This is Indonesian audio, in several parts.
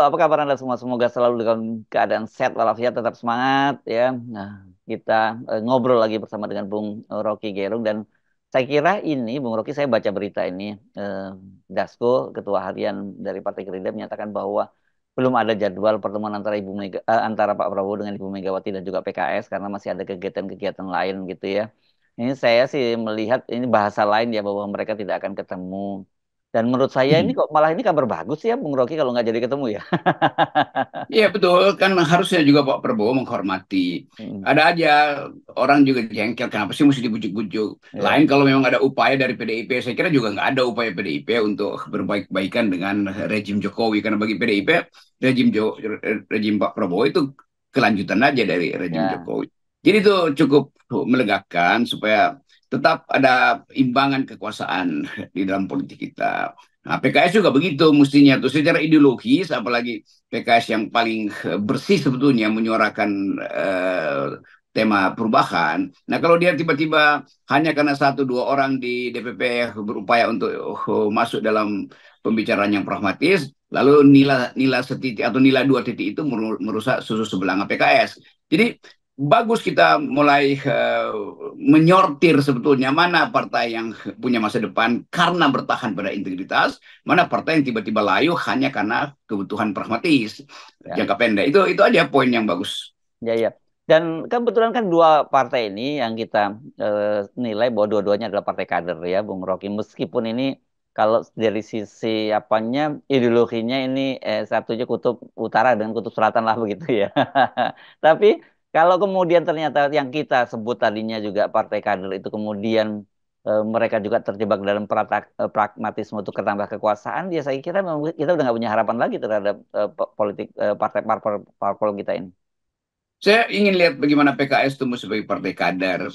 apa kabar Anda semua? Semoga selalu dalam keadaan sehat walafiat, tetap semangat ya. Nah, kita ngobrol lagi bersama dengan Bung Rocky Gerung dan saya kira ini Bung Rocky, saya baca berita ini, eh, Dasko, Ketua Harian dari Partai Gerindra menyatakan bahwa belum ada jadwal pertemuan antara antara Pak Prabowo dengan Ibu Megawati dan juga PKS karena masih ada kegiatan-kegiatan lain gitu ya. Ini saya sih melihat ini bahasa lain ya bahwa mereka tidak akan ketemu. Dan menurut saya ini kok malah ini kabar bagus ya Bung Rocky kalau nggak jadi ketemu ya. Iya betul, kan harusnya juga Pak Prabowo menghormati. Mm, Ada aja orang juga jengkel, kenapa sih mesti dibujuk-bujuk? Lain ya, kalau memang ada upaya dari PDIP, saya kira juga nggak ada upaya PDIP untuk berbaik-baikan dengan rejim Jokowi. Karena bagi PDIP, rejim, rejim Pak Prabowo itu kelanjutan aja dari rejim ya, Jokowi. Jadi itu cukup melegakan supaya tetap ada imbangan kekuasaan di dalam politik kita. Nah, PKS juga begitu mestinya tuh secara ideologis, apalagi PKS yang paling bersih sebetulnya menyuarakan tema perubahan. Nah, kalau dia tiba-tiba hanya karena satu dua orang di DPP berupaya untuk masuk dalam pembicaraan yang pragmatis, lalu nilai nilai setitik atau nilai dua titik itu merusak susu sebelang PKS. Jadi bagus kita mulai menyortir sebetulnya mana partai yang punya masa depan karena bertahan pada integritas, mana partai yang tiba-tiba layu hanya karena kebutuhan pragmatis ya, jangka pendek. Itu aja poin yang bagus. ya, ya. Dan kebetulan kan dua partai ini yang kita nilai bahwa dua-duanya adalah partai kader ya Bung Rocky. Meskipun ini kalau dari sisi apanya ideologinya ini satunya kutub utara dengan kutub selatan lah begitu ya. Tapi kalau kemudian ternyata yang kita sebut tadinya juga partai kader itu kemudian mereka juga terjebak dalam pragmatisme untuk ketambah kekuasaan, ya saya kira memang kita udah nggak punya harapan lagi terhadap politik partai parpol kita ini. Saya ingin lihat bagaimana PKS tumbuh sebagai partai kader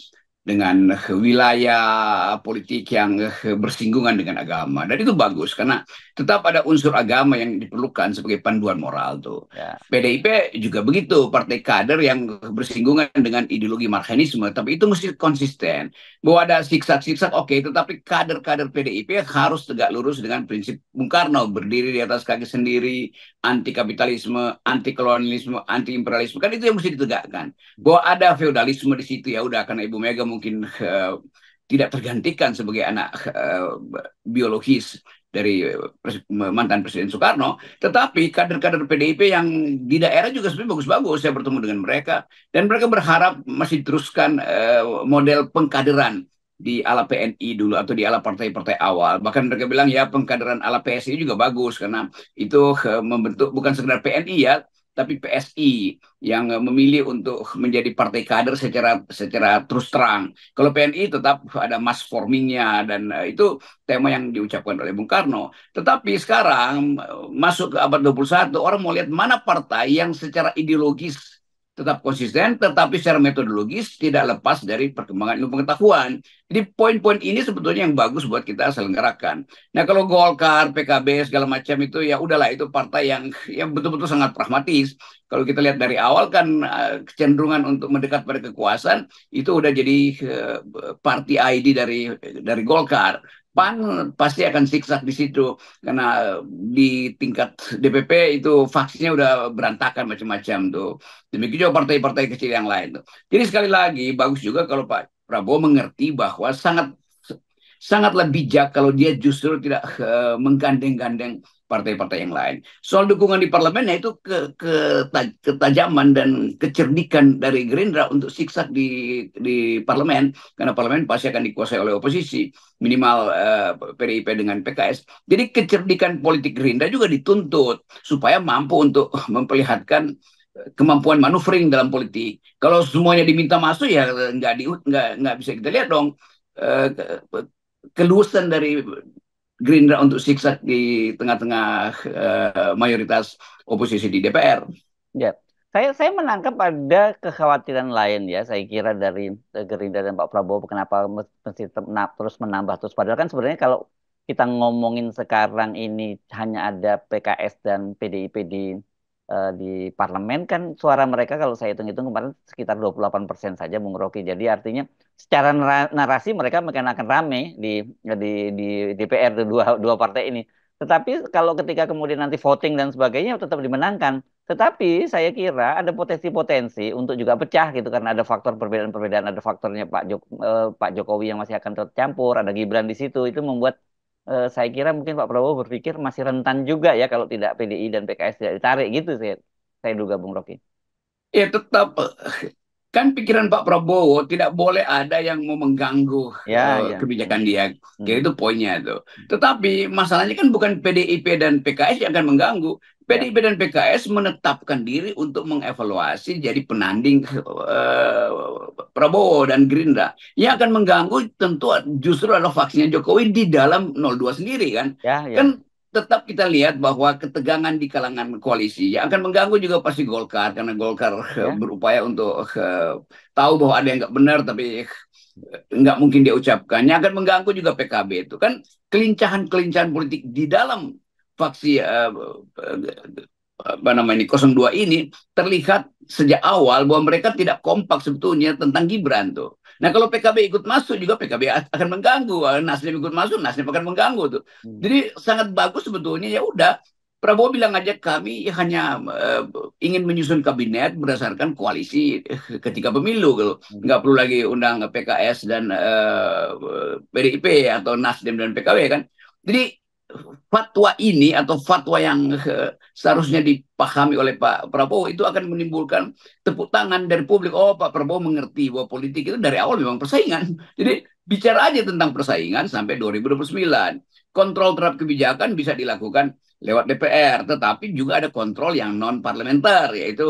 dengan wilayah politik yang bersinggungan dengan agama. Dan itu bagus karena tetap ada unsur agama yang diperlukan sebagai panduan moral tuh. Ya, PDIP juga begitu, partai kader yang bersinggungan dengan ideologi marxisme, tapi itu mesti konsisten. Bahwa ada siksak-siksak, oke, tetapi kader-kader PDIP harus tegak lurus dengan prinsip Bung Karno, berdiri di atas kaki sendiri, anti kapitalisme, anti kolonialisme, anti imperialisme, kan itu yang mesti ditegakkan. Bahwa ada feodalisme di situ ya udah karena Ibu Mega mungkin tidak tergantikan sebagai anak biologis dari mantan Presiden Soekarno, tetapi kader-kader PDIP yang di daerah juga sebenarnya bagus-bagus. Saya bertemu dengan mereka dan mereka berharap masih teruskan model pengkaderan di ala PNI dulu atau di ala partai-partai awal. Bahkan mereka bilang ya pengkaderan ala PSI juga bagus karena itu membentuk bukan sekedar PNI ya, tapi PSI yang memilih untuk menjadi partai kader secara terus terang. Kalau PNI tetap ada mass formingnya dan itu tema yang diucapkan oleh Bung Karno. Tetapi sekarang masuk ke abad 21 orang mau lihat mana partai yang secara ideologis tetap konsisten, tetapi secara metodologis tidak lepas dari perkembangan ilmu pengetahuan. Jadi poin-poin ini sebetulnya yang bagus buat kita selenggarakan. Nah kalau Golkar, PKB segala macam itu ya udahlah itu partai yang betul-betul sangat pragmatis. Kalau kita lihat dari awal kan kecenderungan untuk mendekat pada kekuasaan itu udah jadi party ID dari Golkar. PAN pasti akan siksak di situ karena di tingkat DPP itu faksinya udah berantakan macam-macam tuh. Demikian juga partai-partai kecil yang lain tuh. Jadi sekali lagi bagus juga kalau Pak Prabowo mengerti bahwa sangat sangatlah bijak kalau dia justru tidak menggandeng-gandeng partai-partai yang lain. Soal dukungan di parlemen ya itu ketajaman dan kecerdikan dari Gerindra untuk siksak di parlemen karena parlemen pasti akan dikuasai oleh oposisi minimal PDIP dengan PKS. Jadi kecerdikan politik Gerindra juga dituntut supaya mampu untuk memperlihatkan kemampuan maneuvering dalam politik. Kalau semuanya diminta masuk ya nggak bisa kita lihat dong eh, keluasan dari Gerindra untuk siksa di tengah-tengah mayoritas oposisi di DPR. ya. Saya menangkap ada kekhawatiran lain ya. Saya kira dari Gerindra dan Pak Prabowo kenapa mesti terus menambah terus. Padahal kan sebenarnya kalau kita ngomongin sekarang ini hanya ada PKS dan PDIP di parlemen kan suara mereka kalau saya hitung-hitung kemarin sekitar 28% saja Bung Rocky. Jadi artinya secara narasi mereka makin akan rame di di DPR dua dua partai ini. Tetapi kalau ketika kemudian nanti voting dan sebagainya tetap dimenangkan. Tetapi saya kira ada potensi-potensi untuk juga pecah gitu karena ada faktor perbedaan-perbedaan, ada faktornya Pak Jokowi yang masih akan tercampur, ada Gibran di situ. Itu membuat saya kira mungkin Pak Prabowo berpikir masih rentan juga ya kalau tidak PDI dan PKS tidak ditarik gitu saya duga Bung Rocky. Ya tetap kan pikiran Pak Prabowo tidak boleh ada yang mau mengganggu Ya, ya. kebijakan dia. Kayak Hmm. itu poinnya tuh. Tetapi masalahnya kan bukan PDIP dan PKS yang akan mengganggu. Ya, PDIP dan PKS menetapkan diri untuk mengevaluasi jadi penanding Prabowo dan Gerindra. Yang akan mengganggu tentu justru adalah faksinya Jokowi di dalam 02 sendiri kan. ya, ya. Kan tetap kita lihat bahwa ketegangan di kalangan koalisi yang akan mengganggu juga pasti Golkar karena Golkar Ya. berupaya untuk tahu bahwa ada yang nggak benar tapi nggak mungkin dia ucapkan. Yang akan mengganggu juga PKB itu kan kelincahan-kelincahan politik di dalam faksi apa namanya ini 02 ini terlihat sejak awal bahwa mereka tidak kompak sebetulnya tentang Gibran tuh. Nah kalau PKB ikut masuk juga PKB akan mengganggu, Nasdem ikut masuk Nasdem akan mengganggu tuh. Hmm. Jadi sangat bagus sebetulnya ya udah Prabowo bilang aja kami hanya ingin menyusun kabinet berdasarkan koalisi ketika pemilu kalau Hmm. nggak perlu lagi undang PKS dan PDIP atau Nasdem dan PKB kan. Jadi fatwa ini atau fatwa yang seharusnya dipahami oleh Pak Prabowo itu akan menimbulkan tepuk tangan dari publik. Oh, Pak Prabowo mengerti bahwa politik itu dari awal memang persaingan. Jadi bicara aja tentang persaingan sampai 2029. Kontrol terhadap kebijakan bisa dilakukan lewat DPR, tetapi juga ada kontrol yang non parlementer yaitu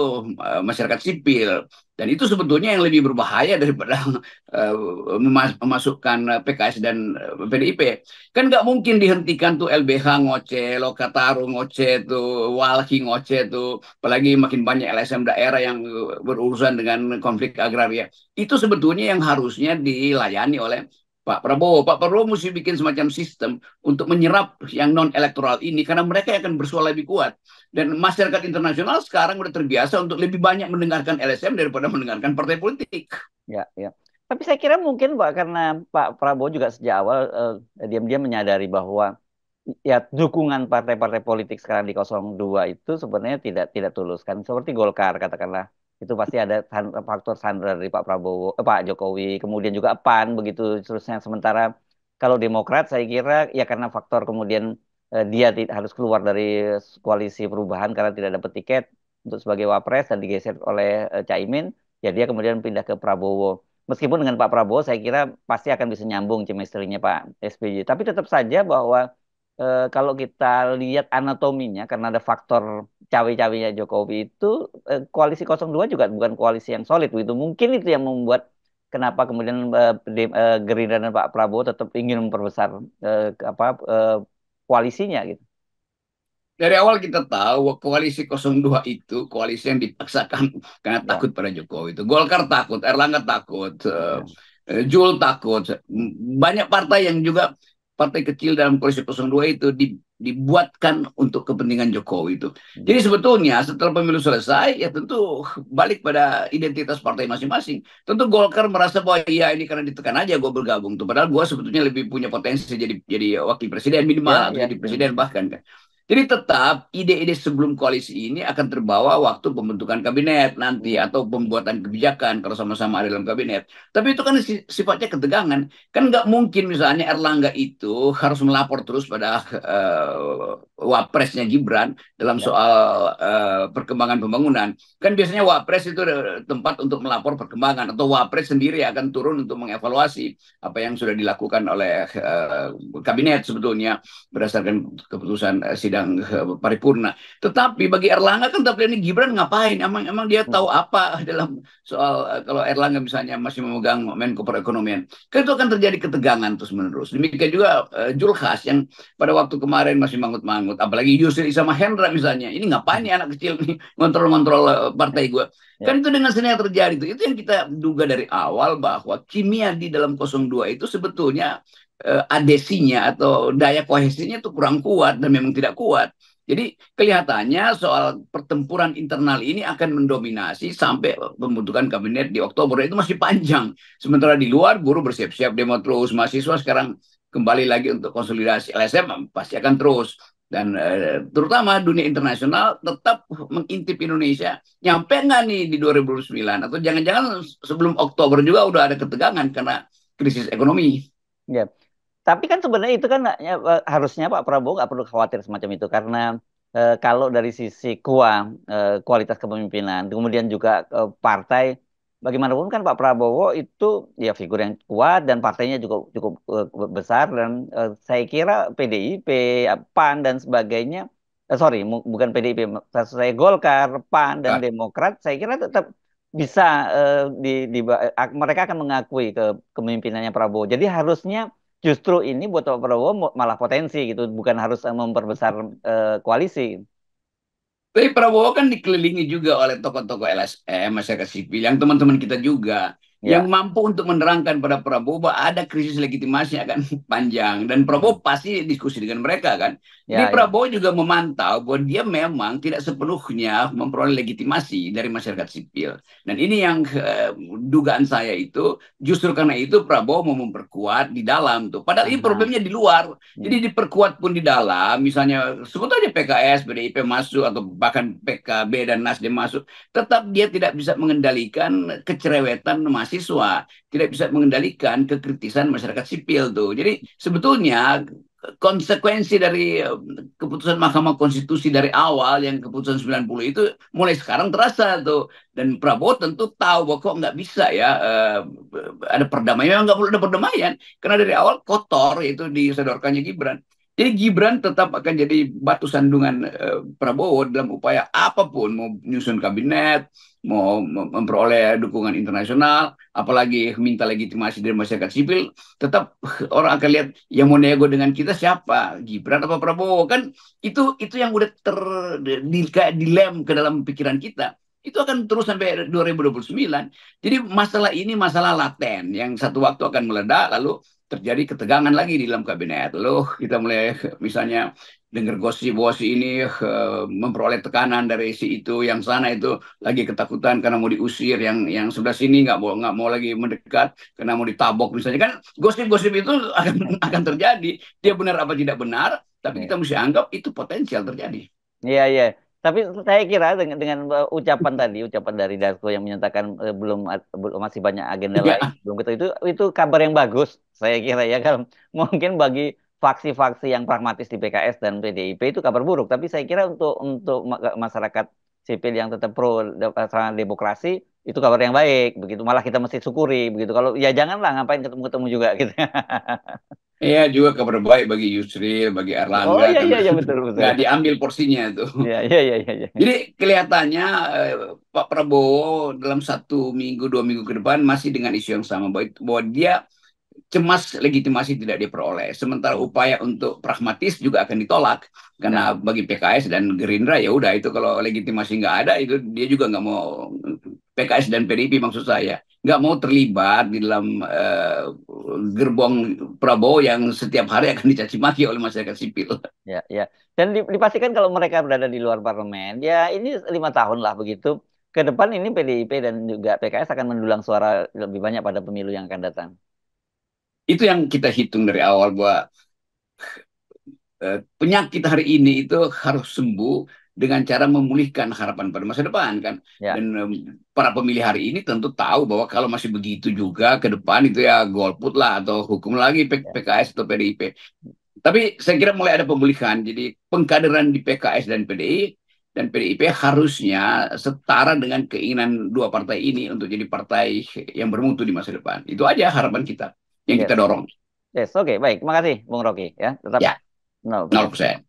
masyarakat sipil. Dan itu sebetulnya yang lebih berbahaya daripada memasukkan PKS dan PDIP. Kan nggak mungkin dihentikan tuh LBH ngoceh, Lokataru ngoceh tuh, Walhi ngoceh tuh, apalagi makin banyak LSM daerah yang berurusan dengan konflik agraria. Itu sebetulnya yang harusnya dilayani oleh Pak Prabowo. Pak Prabowo mesti bikin semacam sistem untuk menyerap yang non elektoral ini karena mereka akan bersuara lebih kuat. Dan masyarakat internasional sekarang udah terbiasa untuk lebih banyak mendengarkan LSM daripada mendengarkan partai politik. Ya, ya. Tapi saya kira mungkin Pak karena Pak Prabowo juga sejak awal diam-diam menyadari bahwa ya dukungan partai-partai politik sekarang di 02 itu sebenarnya tidak tulus kan seperti Golkar katakanlah itu pasti ada faktor sandra dari Pak Prabowo, Pak Jokowi, kemudian juga PAN begitu terusnya. Sementara kalau Demokrat saya kira ya karena faktor kemudian dia harus keluar dari koalisi perubahan karena tidak dapat tiket untuk sebagai wapres dan digeser oleh Caimin, ya dia kemudian pindah ke Prabowo. Meskipun dengan Pak Prabowo saya kira pasti akan bisa nyambung chemistry-nya Pak SBY. Tapi tetap saja bahwa kalau kita lihat anatominya karena ada faktor cawe-cawenya Jokowi itu koalisi 02 juga bukan koalisi yang solid itu mungkin itu yang membuat kenapa kemudian Gerindra dan Pak Prabowo tetap ingin memperbesar apa koalisinya gitu Dari awal kita tahu bahwa koalisi 02 itu koalisi yang dipaksakan karena ya, takut pada Jokowi itu. Golkar takut, Erlangga takut, ya. Jul takut. Hmm. Banyak partai yang juga partai kecil dalam koalisi 02 itu dibuatkan untuk kepentingan Jokowi itu. Hmm. Jadi sebetulnya setelah pemilu selesai ya tentu balik pada identitas partai masing-masing. Tentu Golkar merasa bahwa ya ini karena ditekan aja gue bergabung tuh. Padahal gue sebetulnya lebih punya potensi jadi wakil presiden Ya, minimal atau ya, jadi ya, presiden bahkan kan. Jadi tetap ide-ide sebelum koalisi ini akan terbawa waktu pembentukan kabinet nanti hmm. atau pembuatan kebijakan kalau sama-sama ada dalam kabinet. Tapi itu kan sifatnya ketegangan. Kan nggak mungkin misalnya Erlangga itu harus melapor terus pada wapresnya Gibran dalam Ya, soal perkembangan pembangunan. Kan biasanya wapres itu tempat untuk melapor perkembangan atau wapres sendiri akan turun untuk mengevaluasi apa yang sudah dilakukan oleh kabinet sebetulnya berdasarkan keputusan sidang paripurna. Tetapi bagi Erlangga kan tapi ini Gibran ngapain? Emang dia hmm. tahu apa dalam soal kalau Erlangga misalnya masih memegang Menko Perekonomian. Kan itu akan terjadi ketegangan terus menerus. Demikian juga Julhas yang pada waktu kemarin masih mangut-mangut. Apalagi Yusril Isa Mahendra misalnya. Ini ngapain nih anak kecil nih ngontrol-ngontrol partai gue. Ya, Kan itu dengan seni yang terjadi itu. Itu yang kita duga dari awal bahwa kimia di dalam 02 itu sebetulnya adesinya atau daya kohesinya itu kurang kuat dan memang tidak kuat. Jadi kelihatannya soal pertempuran internal ini akan mendominasi sampai pembentukan kabinet di Oktober. Itu masih panjang. Sementara di luar buruh bersiap-siap demo terus. Mahasiswa sekarang kembali lagi untuk konsolidasi. LSM pasti akan terus. Dan terutama dunia internasional tetap mengintip Indonesia. Nyampe nggak nih di 2009? Atau jangan-jangan sebelum Oktober juga udah ada ketegangan karena krisis ekonomi. Ya. Tapi kan sebenarnya itu kan harusnya Pak Prabowo nggak perlu khawatir semacam itu karena kalau dari sisi kualitas kepemimpinan, kemudian juga partai, bagaimanapun kan Pak Prabowo itu ya figur yang kuat dan partainya juga cukup besar dan saya kira PDIP, PAN dan sebagainya, sorry bukan PDIP, maksud saya Golkar, PAN dan Ah, Demokrat, saya kira tetap bisa mereka akan mengakui kepemimpinannya Prabowo. Jadi harusnya justru ini buat Pak Prabowo malah potensi gitu, bukan harus memperbesar koalisi. Tapi Prabowo kan dikelilingi juga oleh tokoh-tokoh LSM, masyarakat sipil, yang teman-teman kita juga, yang Ya, mampu untuk menerangkan pada Prabowo bahwa ada krisis legitimasi yang akan panjang. Dan hmm. Prabowo pasti diskusi dengan mereka kan. Jadi Ya, ya, Prabowo juga memantau bahwa dia memang tidak sepenuhnya memperoleh legitimasi dari masyarakat sipil. Dan ini yang dugaan saya itu, justru karena itu Prabowo mau memperkuat di dalam tuh. Padahal ini aha, problemnya di luar. hmm. Jadi diperkuat pun di dalam, misalnya sebut aja PKS, PDIP masuk, atau bahkan PKB dan Nasdem masuk, tetap dia tidak bisa mengendalikan kecerewetan mahasiswa, tidak bisa mengendalikan kekritisan masyarakat sipil tuh. Jadi sebetulnya konsekuensi dari keputusan Mahkamah Konstitusi dari awal yang keputusan 90 itu mulai sekarang terasa tuh. Dan Prabowo tentu tahu bahwa kok nggak bisa ya ada perdamaian, nggak perlu ada perdamaian karena dari awal kotor itu disodorkannya Gibran. Jadi Gibran tetap akan jadi batu sandungan Prabowo dalam upaya apapun, mau nyusun kabinet, mau memperoleh dukungan internasional, apalagi minta legitimasi dari masyarakat sipil, tetap orang akan lihat yang mau nego dengan kita siapa, Gibran apa Prabowo. Kan itu yang udah kayak dilem ke dalam pikiran kita. Itu akan terus sampai 2029. Jadi masalah ini masalah laten yang satu waktu akan meledak, lalu terjadi ketegangan lagi di dalam kabinet. Lalu kita mulai misalnya dengar gosip bahwa si ini memperoleh tekanan dari si itu, yang sana itu lagi ketakutan karena mau diusir, yang sebelah sini nggak mau lagi mendekat karena mau ditabok misalnya. Kan gosip-gosip itu akan terjadi. Dia benar apa tidak benar, tapi Ya. kita mesti anggap itu potensial terjadi. Iya, iya. Tapi saya kira dengan ucapan tadi, ucapan dari Dasko yang menyatakan belum masih banyak agenda lain, Ya, belum itu kabar yang bagus. Saya kira ya kalau mungkin bagi faksi-faksi yang pragmatis di PKS dan PDIP itu kabar buruk. Tapi saya kira untuk masyarakat sipil yang tetap sama demokrasi itu kabar yang baik. Begitu malah kita mesti syukuri begitu. Kalau ya janganlah ngapain ketemu-ketemu juga gitu. iya juga kabar baik bagi Yusril, bagi Oh Erlangga iya karena iya iya betul betul. nggak diambil porsinya tuh. Iya iya iya iya. Iya. Jadi kelihatannya Pak Prabowo dalam 1 minggu 2 minggu ke depan masih dengan isu yang sama, bahwa dia cemas legitimasi tidak diperoleh. Sementara Hmm. upaya untuk pragmatis juga akan ditolak Nah, karena bagi PKS dan Gerindra ya udah, itu kalau legitimasi nggak ada itu dia juga nggak mau. PKS dan PDIP maksud saya nggak mau terlibat di dalam gerbong Prabowo yang setiap hari akan dicaci maki oleh masyarakat sipil. ya, ya. Dan dipastikan kalau mereka berada di luar parlemen, ya ini 5 tahun lah begitu. Ke depan ini PDIP dan juga PKS akan mendulang suara lebih banyak pada pemilu yang akan datang. Itu yang kita hitung dari awal, bahwa penyakit hari ini itu harus sembuh dengan cara memulihkan harapan pada masa depan kan. Ya, Dan para pemilih hari ini tentu tahu bahwa kalau masih begitu juga ke depan itu ya golput lah atau hukum lagi ya, PKS atau PDIP. Tapi saya kira mulai ada pemulihan. Jadi pengkaderan di PKS dan PDI dan PDIP harusnya setara dengan keinginan dua partai ini untuk jadi partai yang bermutu di masa depan. Itu aja harapan kita yang kita yes, dorong. yes. Oke, baik. Terima kasih, Bung Rocky. Ya, tetap Ya, 0%. 0%.